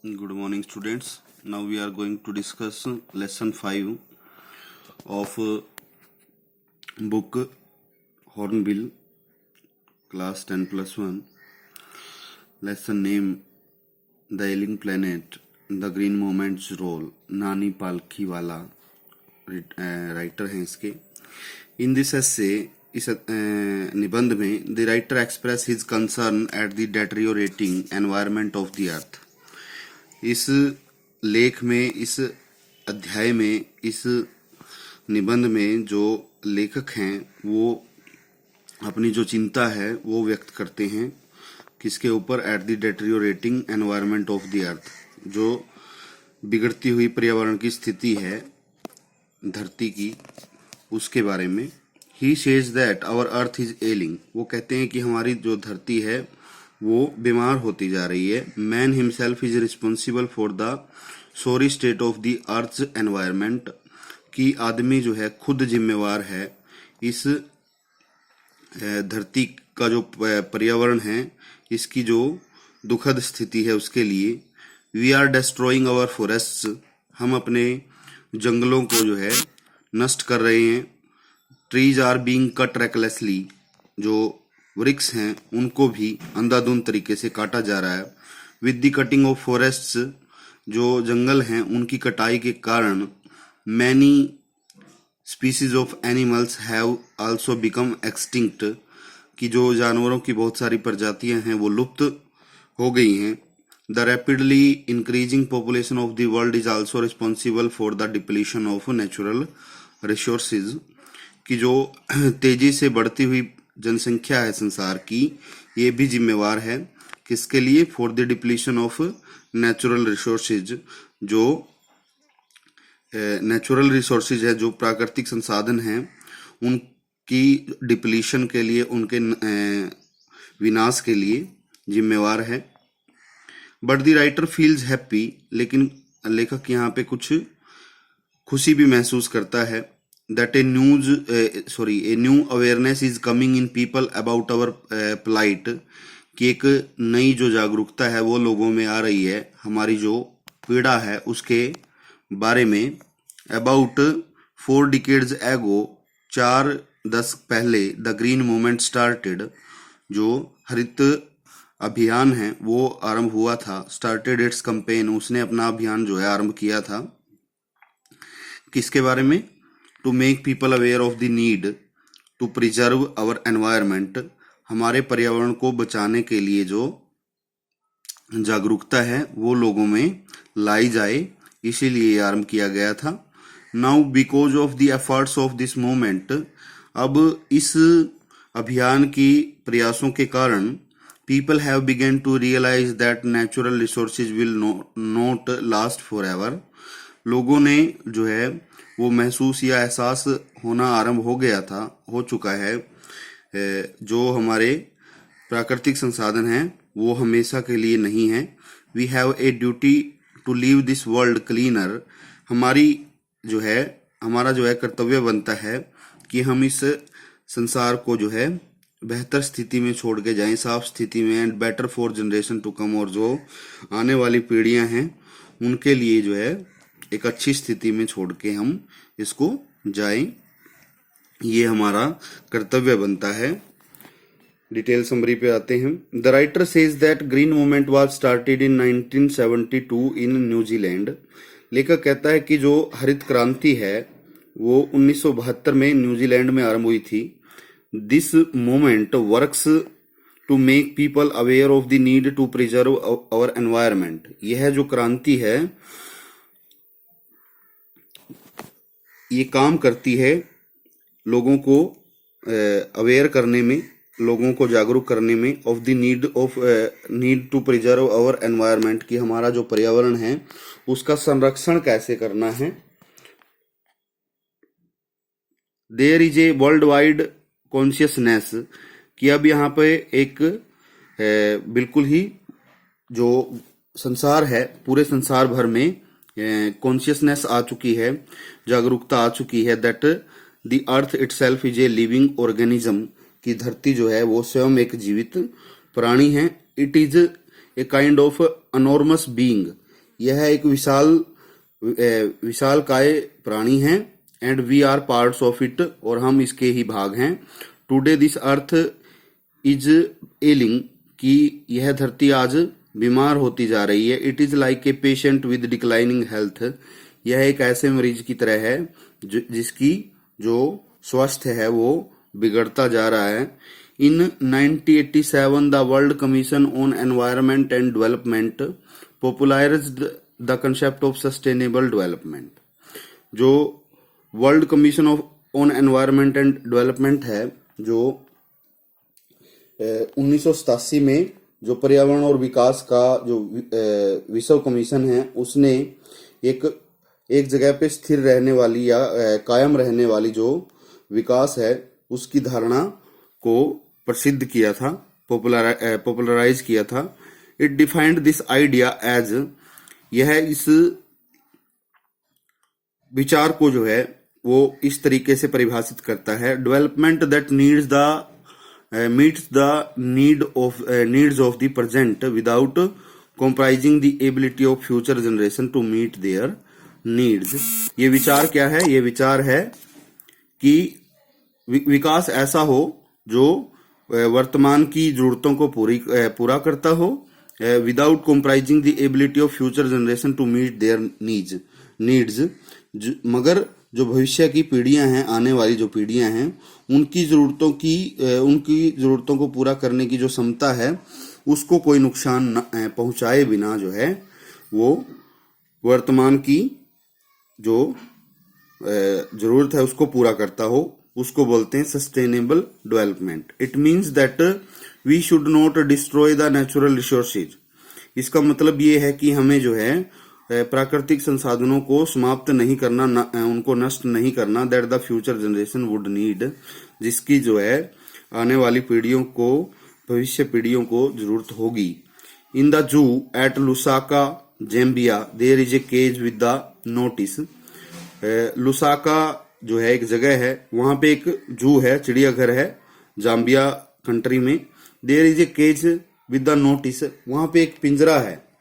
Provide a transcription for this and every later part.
Good morning, students. Now we are going to discuss lesson 5 of book Hornbill, class 10 plus 1. Lesson name The Ailing Planet, The Green Moment's Role, नानी पालकी वाला writer हैं इसके. In this essay, इस निबंध में the writer express his concern at the deteriorating environment of the earth. इस लेख में, इस अध्याय में, इस निबंध में जो लेखक हैं वो अपनी जो चिंता है वो व्यक्त करते हैं किसके ऊपर? At the deteriorating environment of the earth, जो बिगड़ती हुई पर्यावरण की स्थिति है धरती की, उसके बारे में. He says that our earth is ailing, वो कहते हैं कि हमारी जो धरती है वो बीमार होती जा रही है. Man himself is responsible for the sorry state of the earth environment, कि आदमी जो है खुद जिम्मेवार है इस धरती का जो पर्यावरण है इसकी जो दुखद स्थिति है उसके लिए. We are destroying our forests, हम अपने जंगलों को जो है नष्ट कर रहे हैं. Trees are being cut recklessly, जो वृक्ष हैं उनको भी अंधाधुंध तरीके से काटा जा रहा है. With the cutting of forests, जो जंगल हैं उनकी कटाई के कारण many species of animals have also become extinct, कि जो जानवरों की बहुत सारी प्रजातियां हैं वो लुप्त हो गई हैं. The rapidly increasing population of the world is also responsible for the depletion of natural resources, कि जो तेजी से बढ़ती हुई जनसंख्या है संसार की, ये भी जिम्मेवार है किसके लिए? For the depletion of natural resources, जो नेचुरल रिसोर्सेज है, जो प्राकृतिक संसाधन हैं उनकी डिप्लीशन के लिए, उनके विनाश के लिए जिम्मेवार है. But the writer feels happy, लेकिन लेखक यहाँ पे कुछ खुशी भी महसूस करता है. that a new awareness is coming in people about our plight, कि एक नई जो जागरूकता है वो लोगों में आ रही है हमारी जो पीड़ा है उसके बारे में. about 4 decades ago, 4 दशक पहले, द ग्रीन मूवमेंट स्टार्टेड, जो हरित अभियान है वो आरंभ हुआ था. स्टार्टेड इट्स कैंपेन, उसने अपना अभियान जो है आरंभ किया था. किसके बारे में? To make people aware of the need to preserve our environment, हमारे पर्यावरण को बचाने के लिए जो जागरूकता है वो लोगों में लाई जाए, इसीलिए आरंभ किया गया था. Now because of the efforts of this movement, अब इस अभियान की प्रयासों के कारण people have begun to realise that natural resources will not last for ever, लोगों ने जो है वो महसूस या एहसास होना आरंभ हो चुका है, जो हमारे प्राकृतिक संसाधन हैं वो हमेशा के लिए नहीं है. We have a duty to leave this world cleaner, हमारा जो है कर्तव्य बनता है कि हम इस संसार को जो है बेहतर स्थिति में छोड़ के जाएं, साफ स्थिति में. And better for generation to come, और जो आने वाली पीढ़ियां हैं उनके लिए जो है एक अच्छी स्थिति में छोड़ के हम इसको जाएं, ये हमारा कर्तव्य बनता है. डिटेल समरी पे आते हैं. The writer says that green movement was started in 1972 in New Zealand, लेखक कहता है कि जो हरित क्रांति है वो 1972 में न्यूजीलैंड में आरंभ हुई थी. This movement works to make people aware of the need to preserve our environment, यह जो क्रांति है ये काम करती है लोगों को अवेयर करने में, लोगों को जागरूक करने में, of the need to preserve our environment, कि हमारा जो पर्यावरण है उसका संरक्षण कैसे करना है. There is a world wide consciousness, कि अब यहाँ पे एक बिल्कुल ही जो संसार है पूरे संसार भर में कॉन्शियसनेस आ चुकी है, जागरूकता आ चुकी है. That the earth itself is a living organism, कि धरती जो है वो स्वयं एक जीवित प्राणी है. It is a kind of enormous being, यह एक विशाल काय प्राणी है, and we are parts of it, और हम इसके ही भाग हैं। Today this earth is ailing, कि यह धरती आज बीमार होती जा रही है। It is like a patient with declining health, यह एक ऐसे मरीज की तरह है जिसकी जो स्वास्थ्य है वो बिगड़ता जा रहा है। In 1987 the world commission on environment and development popularized the concept of sustainable development. जो world commission on environment and development है, जो 1987 में जो पर्यावरण और विकास का जो विश्व कमीशन है, उसने एक जगह पे स्थिर रहने वाली या कायम रहने वाली जो विकास है उसकी धारणा को प्रसिद्ध किया था, पॉपुलराइज किया था। It defined this idea as, यह इस विचार को जो है वो इस तरीके से परिभाषित करता है, development that meets the needs of the present without compromising the ability of future generation to meet their needs. ये विचार क्या है? ये विचार है कि विकास ऐसा हो जो वर्तमान की जरूरतों को पूरा करता हो, without compromising the ability of future generation to meet their needs, मगर जो भविष्य की पीढ़ियां हैं, आने वाली जो पीढ़ियां हैं, उनकी जरूरतों को पूरा करने की जो क्षमता है उसको कोई नुकसान पहुंचाए बिना जो है वो वर्तमान की जो जरूरत है उसको पूरा करता हो, उसको बोलते हैं sustainable development. It means that we should not destroy the natural resources. इसका मतलब ये है कि हमें जो है प्राकृतिक संसाधनों को समाप्त नहीं करना, उनको नष्ट नहीं करना, that the future generation would need, जिसकी जो है आने वाली पीढ़ियों को, भविष्य पीढ़ियों को जरूरत होगी। In the zoo at Lusaka Zambia there is a cage with the notice. Lusaka जो है एक जगह है, वहां पे एक जू है, चिड़ियाघर है जाम्बिया कंट्री में। There is a cage with the notice, वहां पे एक पिंजरा है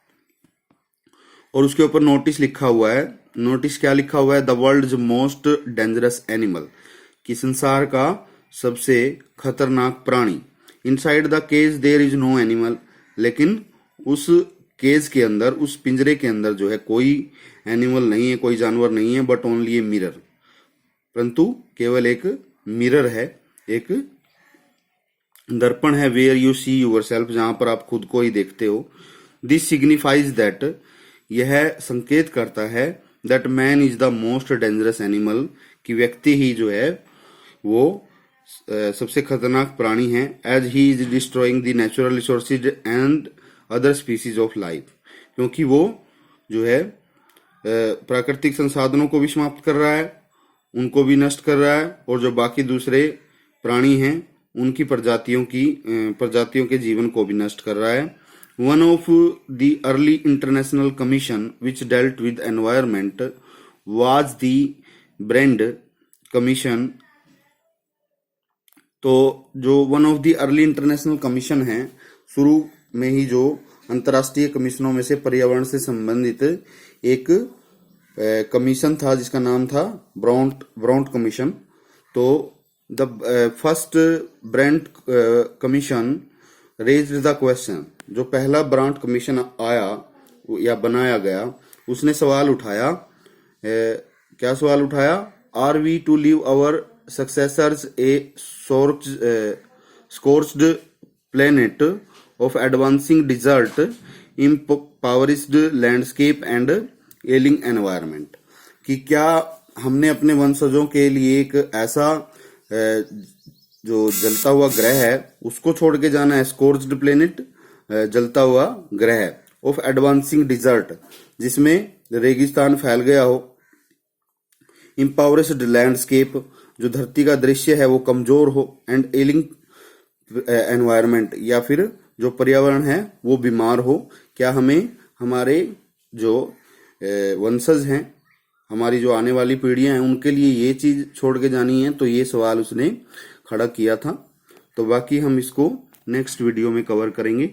और उसके ऊपर नोटिस लिखा हुआ है। नोटिस क्या लिखा हुआ है? The world's most dangerous animal, कि संसार का सबसे खतरनाक प्राणी। Inside the cage there is no animal, लेकिन उस केज के अंदर, उस पिंजरे के अंदर जो है कोई एनिमल नहीं है, कोई जानवर नहीं है, बट ओनली ए मिरर, परंतु केवल एक मिरर है, एक दर्पण है, वेयर यू सी योरसेल्फ, जहां पर आप खुद को ही देखते हो। दिस सिग्निफाइज दैट, यह संकेत करता है, that man is the most dangerous animal, कि व्यक्ति ही जो है वो सबसे खतरनाक प्राणी है। As he is destroying the natural resources and other species of life, क्योंकि वो जो है प्राकृतिक संसाधनों को भी समाप्त कर रहा है, उनको भी नष्ट कर रहा है, और जो बाकी दूसरे प्राणी हैं उनकी प्रजातियों के जीवन को भी नष्ट कर रहा है। One of the early international commission which dealt with environment was the Brundtland commission. तो जो one of the early international commission है, शुरू में ही जो अंतर्राष्ट्रीय कमीशनों में से पर्यावरण से संबंधित एक कमीशन था जिसका नाम था ब्राउन कमीशन। तो the first brand commission raised the question, जो पहला ब्रांड कमीशन आया या बनाया गया, उसने सवाल उठाया, क्या सवाल उठाया? Are we to leave our successors a scorched planet of advancing desert, impoverished landscape and ailing environment, कि क्या हमने अपने वंशजों के लिए एक ऐसा जो जलता हुआ ग्रह है उसको छोड़ के जाना है? स्corched planet, जलता हुआ ग्रह, ऑफ एडवांसिंग डिजर्ट, जिसमें रेगिस्तान फैल गया हो, इम्पावरिस्ड लैंडस्केप, जो धरती का दृश्य है वो कमजोर हो, एंड एलिंग एनवायरनमेंट, या फिर जो पर्यावरण है वो बीमार हो। क्या हमें हमारे जो वंशज हैं, हमारी जो आने वाली पीढ़ियां हैं, उनके लिए ये चीज छोड़ के जानी है? तो ये सवाल उसने खड़ा किया था। तो बाकी हम इसको नेक्स्ट वीडियो में कवर करेंगे।